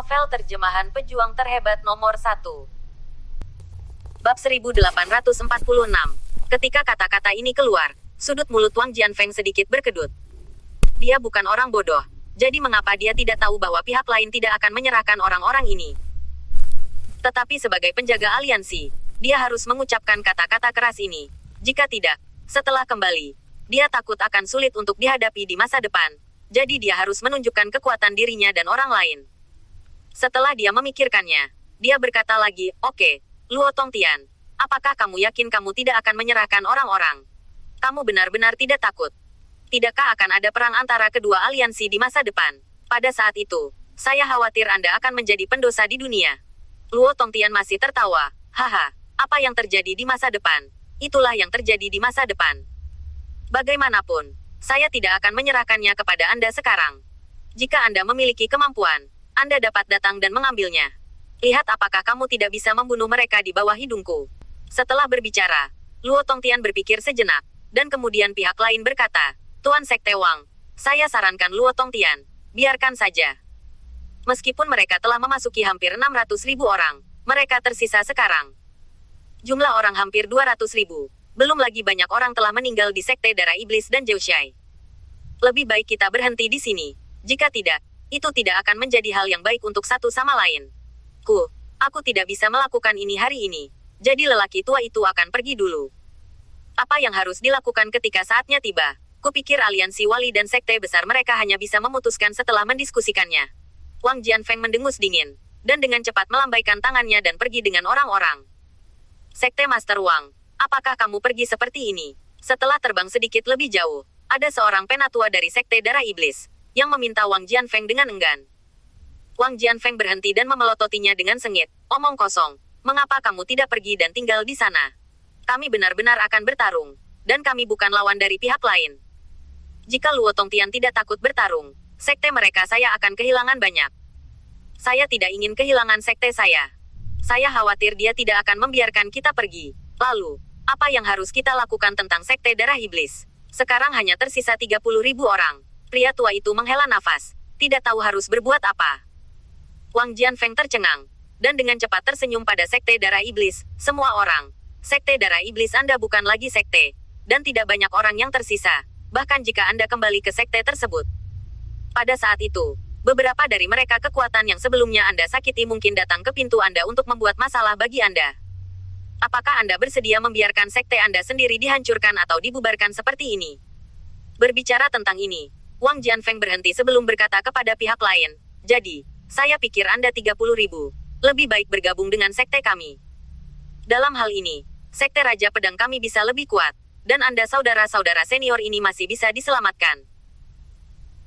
Novel terjemahan pejuang terhebat nomor 1. Bab 1846. Ketika kata-kata ini keluar, sudut mulut Wang Jianfeng sedikit berkedut. Dia bukan orang bodoh, jadi mengapa dia tidak tahu bahwa pihak lain tidak akan menyerahkan orang-orang ini? Tetapi sebagai penjaga aliansi, dia harus mengucapkan kata-kata keras ini. Jika tidak, setelah kembali, dia takut akan sulit untuk dihadapi di masa depan. Jadi dia harus menunjukkan kekuatan dirinya dan orang lain. Setelah dia memikirkannya, dia berkata lagi, "Oke, Luo Tongtian, apakah kamu yakin kamu tidak akan menyerahkan orang-orang? Kamu benar-benar tidak takut? Tidakkah akan ada perang antara kedua aliansi di masa depan? Pada saat itu, saya khawatir Anda akan menjadi pendosa di dunia." Luo Tongtian masih tertawa. "Haha, apa yang terjadi di masa depan? Itulah yang terjadi di masa depan. Bagaimanapun, saya tidak akan menyerahkannya kepada Anda sekarang. Jika Anda memiliki kemampuan, Anda dapat datang dan mengambilnya. Lihat apakah kamu tidak bisa membunuh mereka di bawah hidungku." Setelah berbicara, Luo Tongtian berpikir sejenak, dan kemudian pihak lain berkata, "Tuan Sekte Wang, saya sarankan Luo Tongtian, biarkan saja. Meskipun mereka telah memasuki hampir 600.000 orang, mereka tersisa sekarang. Jumlah orang hampir 200.000. Belum lagi banyak orang telah meninggal di Sekte Darah Iblis dan Zhoushai. Lebih baik kita berhenti di sini. Jika tidak, itu tidak akan menjadi hal yang baik untuk satu sama lain. Aku tidak bisa melakukan ini hari ini. Jadi lelaki tua itu akan pergi dulu. Apa yang harus dilakukan ketika saatnya tiba? Kupikir aliansi wali dan sekte besar mereka hanya bisa memutuskan setelah mendiskusikannya." Wang Jianfeng mendengus dingin, dan dengan cepat melambaikan tangannya dan pergi dengan orang-orang. "Sekte Master Wang, apakah kamu pergi seperti ini?" Setelah terbang sedikit lebih jauh, ada seorang penatua dari Sekte Darah Iblis, yang meminta Wang Jianfeng dengan enggan. Wang Jianfeng berhenti dan memelototinya dengan sengit. "Omong kosong, mengapa kamu tidak pergi dan tinggal di sana? Kami benar-benar akan bertarung, dan kami bukan lawan dari pihak lain. Jika Luo Tongtian tidak takut bertarung, sekte mereka saya akan kehilangan banyak. Saya tidak ingin kehilangan sekte saya. Saya khawatir dia tidak akan membiarkan kita pergi. Lalu, apa yang harus kita lakukan tentang Sekte Darah Iblis? Sekarang hanya tersisa 30.000 orang. Pria tua itu menghela nafas, tidak tahu harus berbuat apa. Wang Jianfeng tercengang, dan dengan cepat tersenyum pada Sekte Darah Iblis. "Semua orang, Sekte Darah Iblis Anda bukan lagi sekte, dan tidak banyak orang yang tersisa, bahkan jika Anda kembali ke sekte tersebut. Pada saat itu, beberapa dari mereka kekuatan yang sebelumnya Anda sakiti mungkin datang ke pintu Anda untuk membuat masalah bagi Anda. Apakah Anda bersedia membiarkan sekte Anda sendiri dihancurkan atau dibubarkan seperti ini?" Berbicara tentang ini, Wang Jianfeng berhenti sebelum berkata kepada pihak lain, "Jadi, saya pikir Anda 30.000. Lebih baik bergabung dengan sekte kami. Dalam hal ini, sekte Raja Pedang kami bisa lebih kuat, dan Anda saudara-saudara senior ini masih bisa diselamatkan."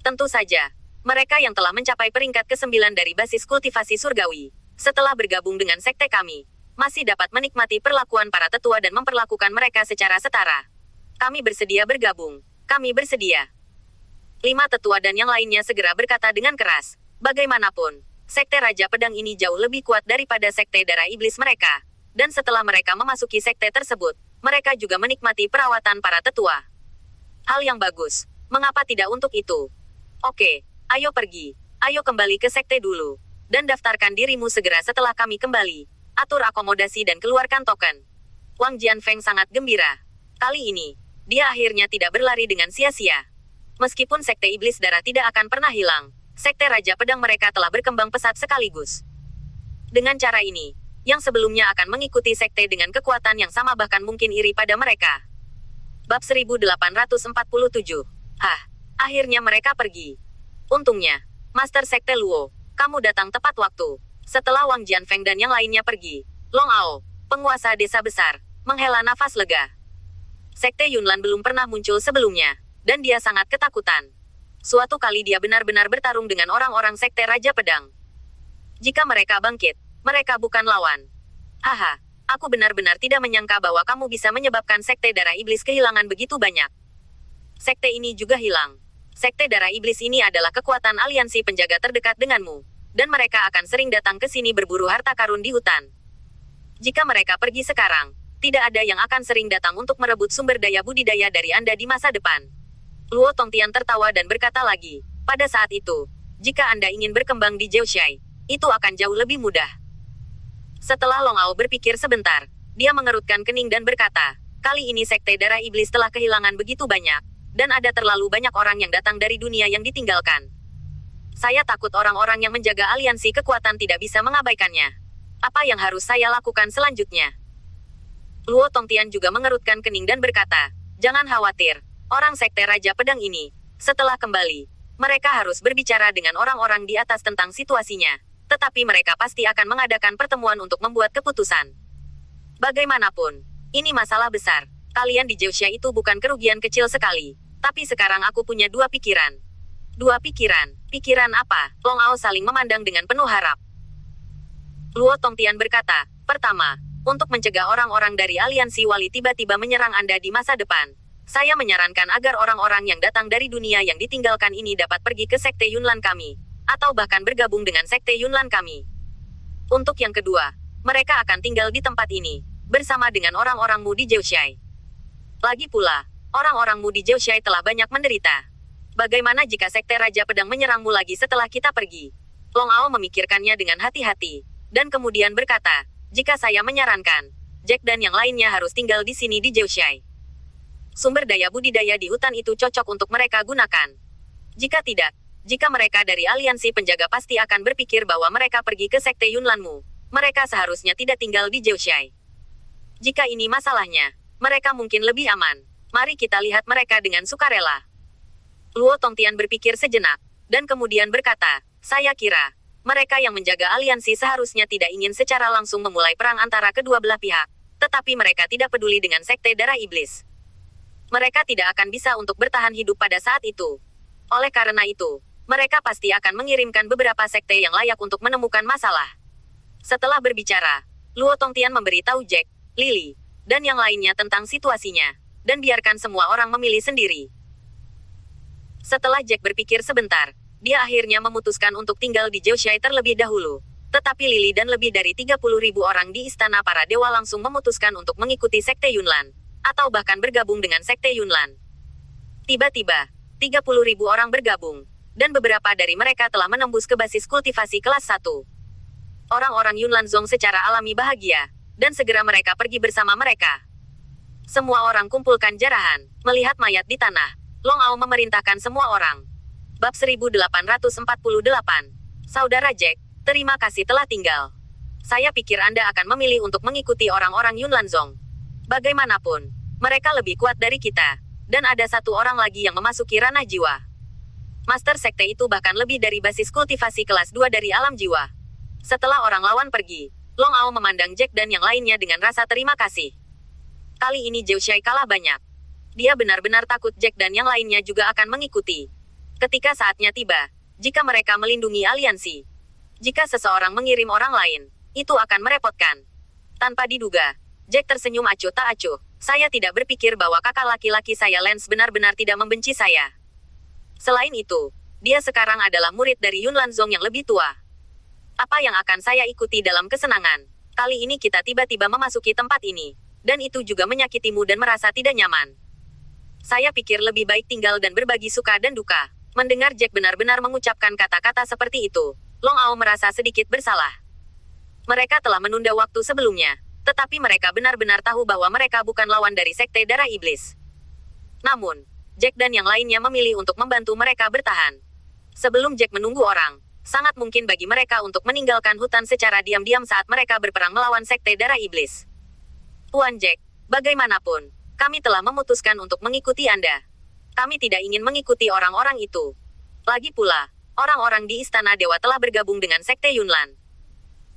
Tentu saja, mereka yang telah mencapai peringkat ke-9 dari basis kultivasi surgawi, setelah bergabung dengan sekte kami, masih dapat menikmati perlakuan para tetua dan memperlakukan mereka secara setara. "Kami bersedia bergabung. Kami bersedia." 5 tetua dan yang lainnya segera berkata dengan keras, "Bagaimanapun, sekte Raja Pedang ini jauh lebih kuat daripada sekte Darah Iblis mereka. Dan setelah mereka memasuki sekte tersebut, mereka juga menikmati perawatan para tetua. Hal yang bagus. Mengapa tidak untuk itu? Oke, ayo pergi. Ayo kembali ke sekte dulu. Dan daftarkan dirimu segera setelah kami kembali. Atur akomodasi dan keluarkan token." Wang Jianfeng sangat gembira. Kali ini, dia akhirnya tidak berlari dengan sia-sia. Meskipun sekte iblis darah tidak akan pernah hilang, sekte Raja Pedang mereka telah berkembang pesat sekaligus. Dengan cara ini, yang sebelumnya akan mengikuti sekte dengan kekuatan yang sama bahkan mungkin iri pada mereka. Bab 1847. Akhirnya mereka pergi. Untungnya, Master Sekte Luo, kamu datang tepat waktu. Setelah Wang Jianfeng dan yang lainnya pergi, Long Ao, penguasa desa besar, menghela nafas lega. Sekte Yunlan belum pernah muncul sebelumnya, dan dia sangat ketakutan. Suatu kali dia benar-benar bertarung dengan orang-orang sekte Raja Pedang. Jika mereka bangkit, mereka bukan lawan. Aku benar-benar tidak menyangka bahwa kamu bisa menyebabkan Sekte Darah Iblis kehilangan begitu banyak. Sekte ini juga hilang. Sekte Darah Iblis ini adalah kekuatan aliansi penjaga terdekat denganmu, dan mereka akan sering datang ke sini berburu harta karun di hutan. Jika mereka pergi sekarang, tidak ada yang akan sering datang untuk merebut sumber daya budidaya dari Anda di masa depan. Luo Tongtian tertawa dan berkata lagi, "Pada saat itu, jika Anda ingin berkembang di Zhoushai, itu akan jauh lebih mudah. Setelah Long Ao berpikir sebentar, dia mengerutkan kening dan berkata, kali ini Sekte Darah Iblis telah kehilangan begitu banyak, dan ada terlalu banyak orang yang datang dari dunia yang ditinggalkan. Saya takut orang-orang yang menjaga aliansi kekuatan tidak bisa mengabaikannya. Apa yang harus saya lakukan selanjutnya? Luo Tongtian juga mengerutkan kening dan berkata, jangan khawatir, orang Sekte Raja Pedang ini, setelah kembali, mereka harus berbicara dengan orang-orang di atas tentang situasinya, tetapi mereka pasti akan mengadakan pertemuan untuk membuat keputusan. Bagaimanapun, ini masalah besar. Kalian di Jiuxia itu bukan kerugian kecil sekali, tapi sekarang aku punya dua pikiran. Dua pikiran? Pikiran apa? Long Ao saling memandang dengan penuh harap. Luo Tongtian berkata, pertama, untuk mencegah orang-orang dari aliansi wali tiba-tiba menyerang Anda di masa depan, saya menyarankan agar orang-orang yang datang dari dunia yang ditinggalkan ini dapat pergi ke Sekte Yunlan kami, atau bahkan bergabung dengan Sekte Yunlan kami. Untuk yang kedua, mereka akan tinggal di tempat ini, bersama dengan orang-orangmu di Jiuxia. Lagi pula, orang-orangmu di Jiuxia telah banyak menderita. Bagaimana jika Sekte Raja Pedang menyerangmu lagi setelah kita pergi? Long Ao memikirkannya dengan hati-hati, dan kemudian berkata, jika saya menyarankan, Jack dan yang lainnya harus tinggal di sini di Jiuxia. Sumber daya budidaya di hutan itu cocok untuk mereka gunakan. Jika tidak, jika mereka dari aliansi penjaga pasti akan berpikir bahwa mereka pergi ke Sekte Yunlanmu, mereka seharusnya tidak tinggal di Jiuxia. Jika ini masalahnya, mereka mungkin lebih aman. Mari kita lihat mereka dengan sukarela. Luo Tongtian berpikir sejenak, dan kemudian berkata, saya kira, mereka yang menjaga aliansi seharusnya tidak ingin secara langsung memulai perang antara kedua belah pihak, tetapi mereka tidak peduli dengan Sekte Darah Iblis. Mereka tidak akan bisa untuk bertahan hidup pada saat itu. Oleh karena itu, mereka pasti akan mengirimkan beberapa sekte yang layak untuk menemukan masalah. Setelah berbicara, Luo Tongtian memberitahu Jack, Lily, dan yang lainnya tentang situasinya, dan biarkan semua orang memilih sendiri. Setelah Jack berpikir sebentar, dia akhirnya memutuskan untuk tinggal di Jiuxia terlebih dahulu. Tetapi Lily dan lebih dari 30.000 orang di Istana Para Dewa langsung memutuskan untuk mengikuti Sekte Yunlan, atau bahkan bergabung dengan Sekte Yunlan. Tiba-tiba, 30.000 orang bergabung, dan beberapa dari mereka telah menembus ke basis kultivasi kelas 1. Orang-orang Yunlanzong secara alami bahagia, dan segera mereka pergi bersama mereka. Semua orang kumpulkan jarahan, melihat mayat di tanah. Long Ao memerintahkan semua orang. Bab 1848. Saudara Jack, terima kasih telah tinggal. Saya pikir Anda akan memilih untuk mengikuti orang-orang Yunlanzong. Bagaimanapun, mereka lebih kuat dari kita, dan ada satu orang lagi yang memasuki ranah jiwa. Master Sekte itu bahkan lebih dari basis kultivasi kelas 2 dari alam jiwa. Setelah orang lawan pergi, Long Ao memandang Jack dan yang lainnya dengan rasa terima kasih. Kali ini Jiuxia kalah banyak. Dia benar-benar takut Jack dan yang lainnya juga akan mengikuti. Ketika saatnya tiba, jika mereka melindungi aliansi, jika seseorang mengirim orang lain, itu akan merepotkan. Tanpa diduga, Jack tersenyum acuh tak acuh. Saya tidak berpikir bahwa kakak laki-laki saya Lance benar-benar tidak membenci saya. Selain itu, dia sekarang adalah murid dari Yunlanzong yang lebih tua. Apa yang akan saya ikuti dalam kesenangan? Kali ini kita tiba-tiba memasuki tempat ini, dan itu juga menyakitimu dan merasa tidak nyaman. Saya pikir lebih baik tinggal dan berbagi suka dan duka. Mendengar Jack benar-benar mengucapkan kata-kata seperti itu, Long Ao merasa sedikit bersalah. Mereka telah menunda waktu sebelumnya, tetapi mereka benar-benar tahu bahwa mereka bukan lawan dari Sekte Darah Iblis. Namun, Jack dan yang lainnya memilih untuk membantu mereka bertahan. Sebelum Jack menunggu orang, sangat mungkin bagi mereka untuk meninggalkan hutan secara diam-diam saat mereka berperang melawan Sekte Darah Iblis. Tuan Jack, bagaimanapun, kami telah memutuskan untuk mengikuti Anda. Kami tidak ingin mengikuti orang-orang itu. Lagi pula, orang-orang di Istana Dewa telah bergabung dengan Sekte Yunlan.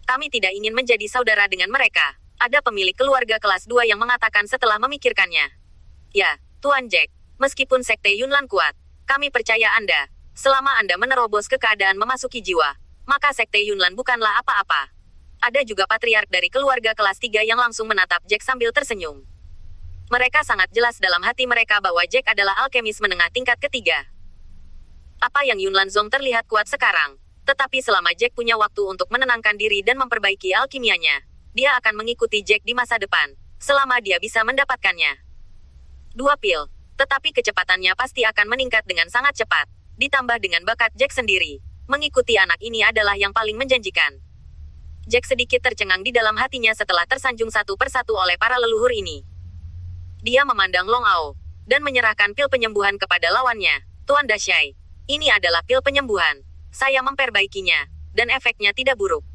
Kami tidak ingin menjadi saudara dengan mereka. Ada pemilik keluarga kelas 2 yang mengatakan setelah memikirkannya. Ya, Tuan Jack, meskipun Sekte Yunlan kuat, kami percaya Anda. Selama Anda menerobos ke keadaan memasuki jiwa, maka Sekte Yunlan bukanlah apa-apa. Ada juga patriark dari keluarga kelas 3 yang langsung menatap Jack sambil tersenyum. Mereka sangat jelas dalam hati mereka bahwa Jack adalah alkemis menengah tingkat ketiga. Apa yang Yunlanzong terlihat kuat sekarang, tetapi selama Jack punya waktu untuk menenangkan diri dan memperbaiki alkimianya, dia akan mengikuti Jack di masa depan, selama dia bisa mendapatkannya. 2 pil, tetapi kecepatannya pasti akan meningkat dengan sangat cepat, ditambah dengan bakat Jack sendiri. Mengikuti anak ini adalah yang paling menjanjikan. Jack sedikit tercengang di dalam hatinya setelah tersanjung satu persatu oleh para leluhur ini. Dia memandang Long Ao, dan menyerahkan pil penyembuhan kepada lawannya. Tuan Dashai, ini adalah pil penyembuhan. Saya memperbaikinya, dan efeknya tidak buruk.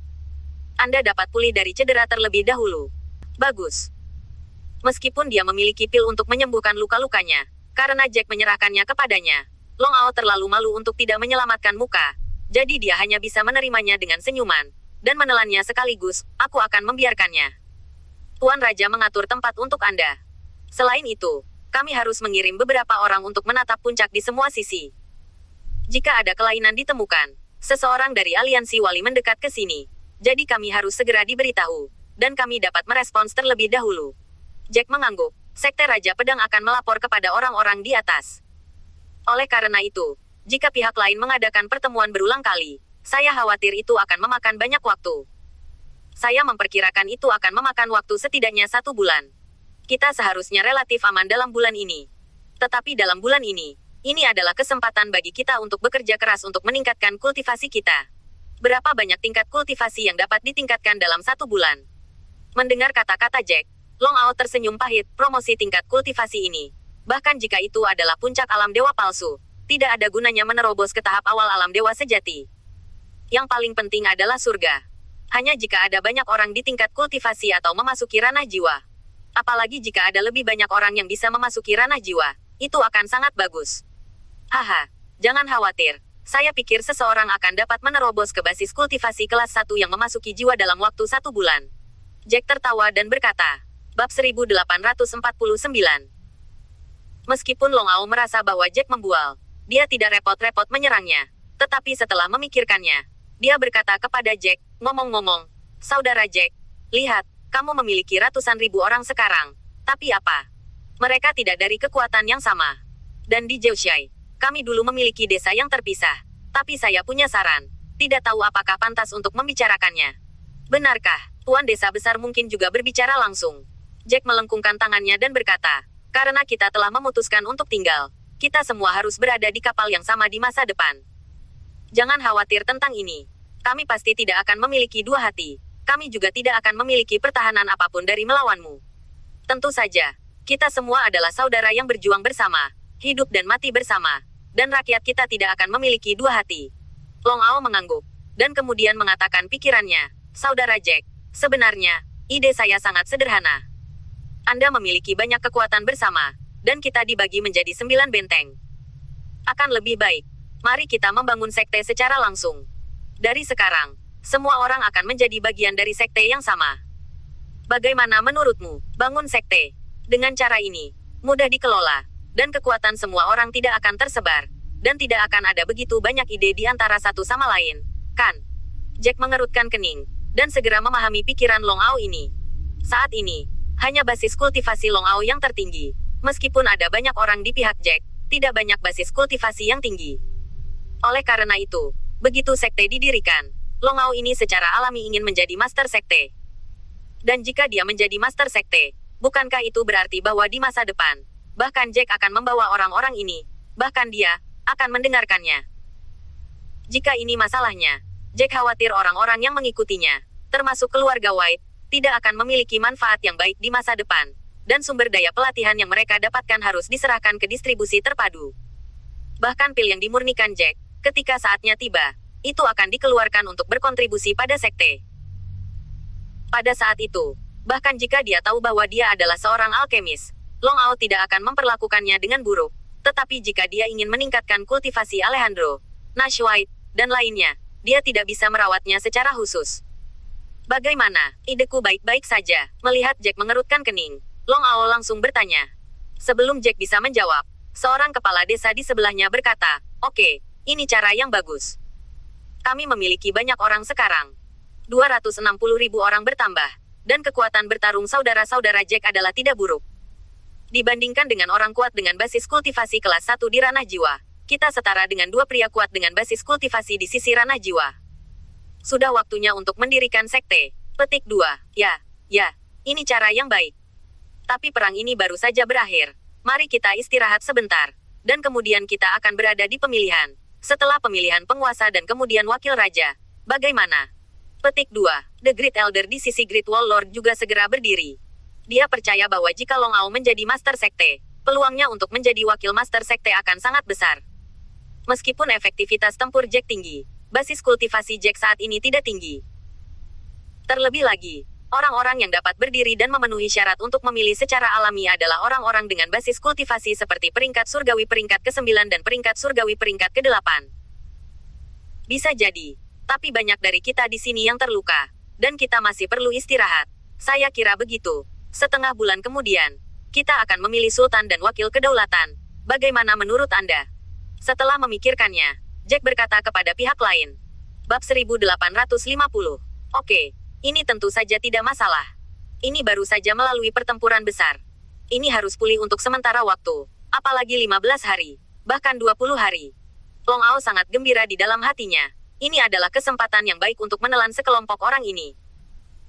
Anda dapat pulih dari cedera terlebih dahulu. Bagus. Meskipun dia memiliki pil untuk menyembuhkan luka-lukanya, karena Jack menyerahkannya kepadanya, Long Ao terlalu malu untuk tidak menyelamatkan muka. Jadi dia hanya bisa menerimanya dengan senyuman, dan menelannya sekaligus. Aku akan membiarkannya. Tuan Raja mengatur tempat untuk Anda. Selain itu, kami harus mengirim beberapa orang untuk menatap puncak di semua sisi. Jika ada kelainan ditemukan, seseorang dari aliansi wali mendekat ke sini. Jadi kami harus segera diberitahu, dan kami dapat merespons terlebih dahulu. Jack mengangguk. Sekte Raja Pedang akan melapor kepada orang-orang di atas. Oleh karena itu, jika pihak lain mengadakan pertemuan berulang kali, saya khawatir itu akan memakan banyak waktu. Saya memperkirakan itu akan memakan waktu setidaknya 1 bulan. Kita seharusnya relatif aman dalam bulan ini. Tetapi dalam bulan ini adalah kesempatan bagi kita untuk bekerja keras untuk meningkatkan kultivasi kita. Berapa banyak tingkat kultivasi yang dapat ditingkatkan dalam 1 bulan? Mendengar kata-kata Jack, Long Ao tersenyum pahit. Promosi tingkat kultivasi ini, bahkan jika itu adalah puncak alam dewa palsu, tidak ada gunanya menerobos ke tahap awal alam dewa sejati. Yang paling penting adalah surga. Hanya jika ada banyak orang di tingkat kultivasi atau memasuki ranah jiwa. Apalagi jika ada lebih banyak orang yang bisa memasuki ranah jiwa, itu akan sangat bagus. Haha, jangan khawatir. Saya pikir seseorang akan dapat menerobos ke basis kultivasi kelas 1 yang memasuki jiwa dalam waktu 1 bulan. Jack tertawa dan berkata, Bab 1849. Meskipun Long Ao merasa bahwa Jack membual, dia tidak repot-repot menyerangnya. Tetapi setelah memikirkannya, dia berkata kepada Jack, ngomong-ngomong, Saudara Jack, lihat, kamu memiliki ratusan ribu orang sekarang. Tapi apa? Mereka tidak dari kekuatan yang sama. Dan di Zhouxai, kami dulu memiliki desa yang terpisah. Tapi saya punya saran. Tidak tahu apakah pantas untuk membicarakannya. Benarkah, Tuan Desa Besar mungkin juga berbicara langsung? Jack melengkungkan tangannya dan berkata, karena kita telah memutuskan untuk tinggal, kita semua harus berada di kapal yang sama di masa depan. Jangan khawatir tentang ini. Kami pasti tidak akan memiliki dua hati. Kami juga tidak akan memiliki pertahanan apapun dari melawanmu. Tentu saja, kita semua adalah saudara yang berjuang bersama, hidup dan mati bersama, dan rakyat kita tidak akan memiliki dua hati. Long Ao mengangguk, dan kemudian mengatakan pikirannya, Saudara Jack, sebenarnya, ide saya sangat sederhana. Anda memiliki banyak kekuatan bersama, dan kita dibagi menjadi 9 benteng. Akan lebih baik, mari kita membangun sekte secara langsung. Dari sekarang, semua orang akan menjadi bagian dari sekte yang sama. Bagaimana menurutmu, bangun sekte? Dengan cara ini, mudah dikelola, dan kekuatan semua orang tidak akan tersebar, dan tidak akan ada begitu banyak ide di antara satu sama lain, kan? Jack mengerutkan kening, dan segera memahami pikiran Long Ao ini. Saat ini, hanya basis kultivasi Long Ao yang tertinggi. Meskipun ada banyak orang di pihak Jack, tidak banyak basis kultivasi yang tinggi. Oleh karena itu, begitu sekte didirikan, Long Ao ini secara alami ingin menjadi master sekte. Dan jika dia menjadi master sekte, bukankah itu berarti bahwa di masa depan, bahkan Jack akan membawa orang-orang ini, bahkan dia, akan mendengarkannya. Jika ini masalahnya, Jack khawatir orang-orang yang mengikutinya, termasuk keluarga White, tidak akan memiliki manfaat yang baik di masa depan, dan sumber daya pelatihan yang mereka dapatkan harus diserahkan ke distribusi terpadu. Bahkan pil yang dimurnikan Jack, ketika saatnya tiba, itu akan dikeluarkan untuk berkontribusi pada sekte. Pada saat itu, bahkan jika dia tahu bahwa dia adalah seorang alkemis, Long Ao tidak akan memperlakukannya dengan buruk, tetapi jika dia ingin meningkatkan kultivasi Alejandro, Nash White, dan lainnya, dia tidak bisa merawatnya secara khusus. Bagaimana? Ideku baik-baik saja. Melihat Jack mengerutkan kening, Long Ao langsung bertanya. Sebelum Jack bisa menjawab, seorang kepala desa di sebelahnya berkata, Oke, ini cara yang bagus. Kami memiliki banyak orang sekarang. 260.000 orang bertambah, dan kekuatan bertarung saudara-saudara Jack adalah tidak buruk. Dibandingkan dengan orang kuat dengan basis kultivasi kelas 1 di ranah jiwa, kita setara dengan 2 pria kuat dengan basis kultivasi di sisi ranah jiwa. Sudah waktunya untuk mendirikan sekte. Petik 2. Ya, ini cara yang baik. Tapi perang ini baru saja berakhir. Mari kita istirahat sebentar. Dan kemudian kita akan berada di pemilihan. Setelah pemilihan penguasa dan kemudian wakil raja, bagaimana? Petik 2. The Great Elder di sisi Great Wall Lord juga segera berdiri. Dia percaya bahwa jika Long Ao menjadi Master Sekte, peluangnya untuk menjadi wakil Master Sekte akan sangat besar. Meskipun efektivitas tempur Jack tinggi, basis kultivasi Jack saat ini tidak tinggi. Terlebih lagi, orang-orang yang dapat berdiri dan memenuhi syarat untuk memilih secara alami adalah orang-orang dengan basis kultivasi seperti peringkat surgawi peringkat ke-9 dan peringkat surgawi peringkat ke-8. Bisa jadi, tapi banyak dari kita di sini yang terluka, dan kita masih perlu istirahat. Saya kira begitu. Setengah bulan kemudian, kita akan memilih Sultan dan Wakil Kedaulatan. Bagaimana menurut Anda? Setelah memikirkannya, Jack berkata kepada pihak lain. Bab 1850. Oke, ini tentu saja tidak masalah. Ini baru saja melalui pertempuran besar. Ini harus pulih untuk sementara waktu, apalagi 15 hari, bahkan 20 hari. Long Ao sangat gembira di dalam hatinya. Ini adalah kesempatan yang baik untuk menelan sekelompok orang ini.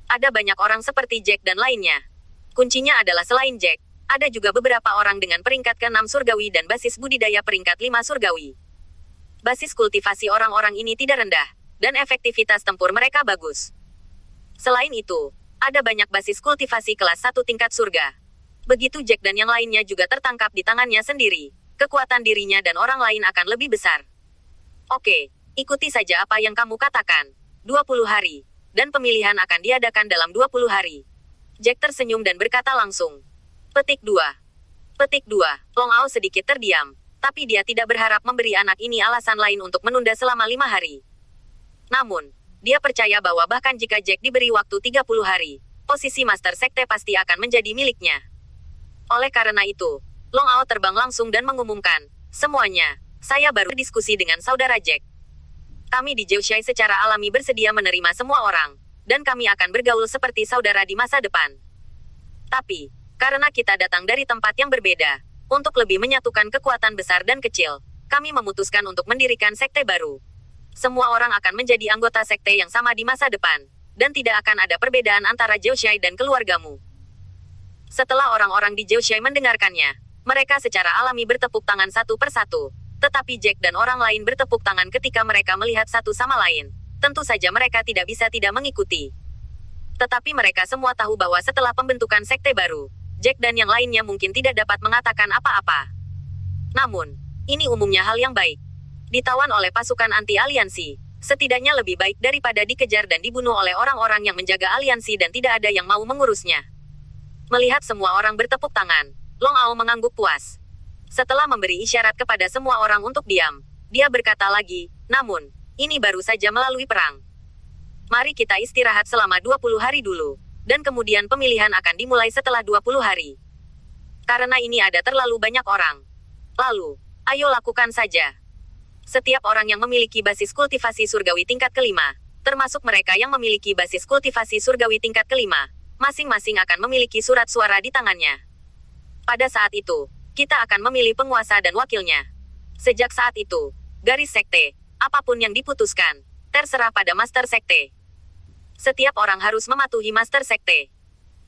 Ada banyak orang seperti Jack dan lainnya. Kuncinya adalah selain Jack, ada juga beberapa orang dengan peringkat ke-6 surgawi dan basis budidaya peringkat 5 surgawi. Basis kultivasi orang-orang ini tidak rendah, dan efektivitas tempur mereka bagus. Selain itu, ada banyak basis kultivasi kelas 1 tingkat surga. Begitu Jack dan yang lainnya juga tertangkap di tangannya sendiri, kekuatan dirinya dan orang lain akan lebih besar. Oke, ikuti saja apa yang kamu katakan. 20 hari, dan pemilihan akan diadakan dalam 20 hari. Jack tersenyum dan berkata langsung. Petik 2. Petik 2. Long Ao sedikit terdiam, tapi dia tidak berharap memberi anak ini alasan lain untuk menunda selama 5 hari. Namun, dia percaya bahwa bahkan jika Jack diberi waktu 30 hari, posisi Master Sekte pasti akan menjadi miliknya. Oleh karena itu, Long Ao terbang langsung dan mengumumkan, semuanya, saya baru berdiskusi dengan saudara Jack. Kami di Zhou Shai secara alami bersedia menerima semua orang, dan kami akan bergaul seperti saudara di masa depan. Tapi, karena kita datang dari tempat yang berbeda, untuk lebih menyatukan kekuatan besar dan kecil, kami memutuskan untuk mendirikan sekte baru. Semua orang akan menjadi anggota sekte yang sama di masa depan, dan tidak akan ada perbedaan antara Zhou Shai dan keluargamu. Setelah orang-orang di Zhou Shai mendengarkannya, mereka secara alami bertepuk tangan satu persatu. Tetapi Jack dan orang lain bertepuk tangan ketika mereka melihat satu sama lain. Tentu saja mereka tidak bisa tidak mengikuti. Tetapi mereka semua tahu bahwa setelah pembentukan sekte baru, Jack dan yang lainnya mungkin tidak dapat mengatakan apa-apa. Namun, ini umumnya hal yang baik. Ditawan oleh pasukan anti-aliansi, setidaknya lebih baik daripada dikejar dan dibunuh oleh orang-orang yang menjaga aliansi dan tidak ada yang mau mengurusnya. Melihat semua orang bertepuk tangan, Long Ao mengangguk puas. Setelah memberi isyarat kepada semua orang untuk diam, dia berkata lagi, namun, ini baru saja melalui perang. Mari kita istirahat selama 20 hari dulu, dan kemudian pemilihan akan dimulai setelah 20 hari. Karena ini ada terlalu banyak orang. Lalu, ayo lakukan saja. Setiap orang yang memiliki basis kultivasi surgawi tingkat kelima, termasuk mereka yang memiliki basis kultivasi surgawi tingkat kelima, masing-masing akan memiliki surat suara di tangannya. Pada saat itu, kita akan memilih penguasa dan wakilnya. Sejak saat itu, garis sekte, apapun yang diputuskan, terserah pada Master Sekte. Setiap orang harus mematuhi Master Sekte.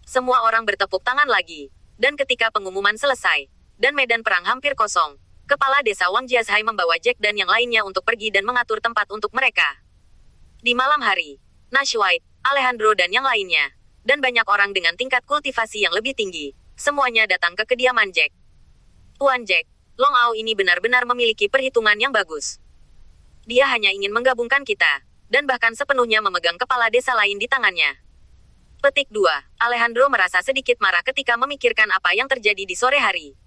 Semua orang bertepuk tangan lagi, dan ketika pengumuman selesai, dan medan perang hampir kosong, Kepala Desa Wang Jiazhai membawa Jack dan yang lainnya untuk pergi dan mengatur tempat untuk mereka. Di malam hari, Nash White, Alejandro dan yang lainnya, dan banyak orang dengan tingkat kultivasi yang lebih tinggi, semuanya datang ke kediaman Jack. Tuan Jack, Long Ao ini benar-benar memiliki perhitungan yang bagus. Dia hanya ingin menggabungkan kita, dan bahkan sepenuhnya memegang kepala desa lain di tangannya. Petik 2. Alejandro merasa sedikit marah ketika memikirkan apa yang terjadi di sore hari.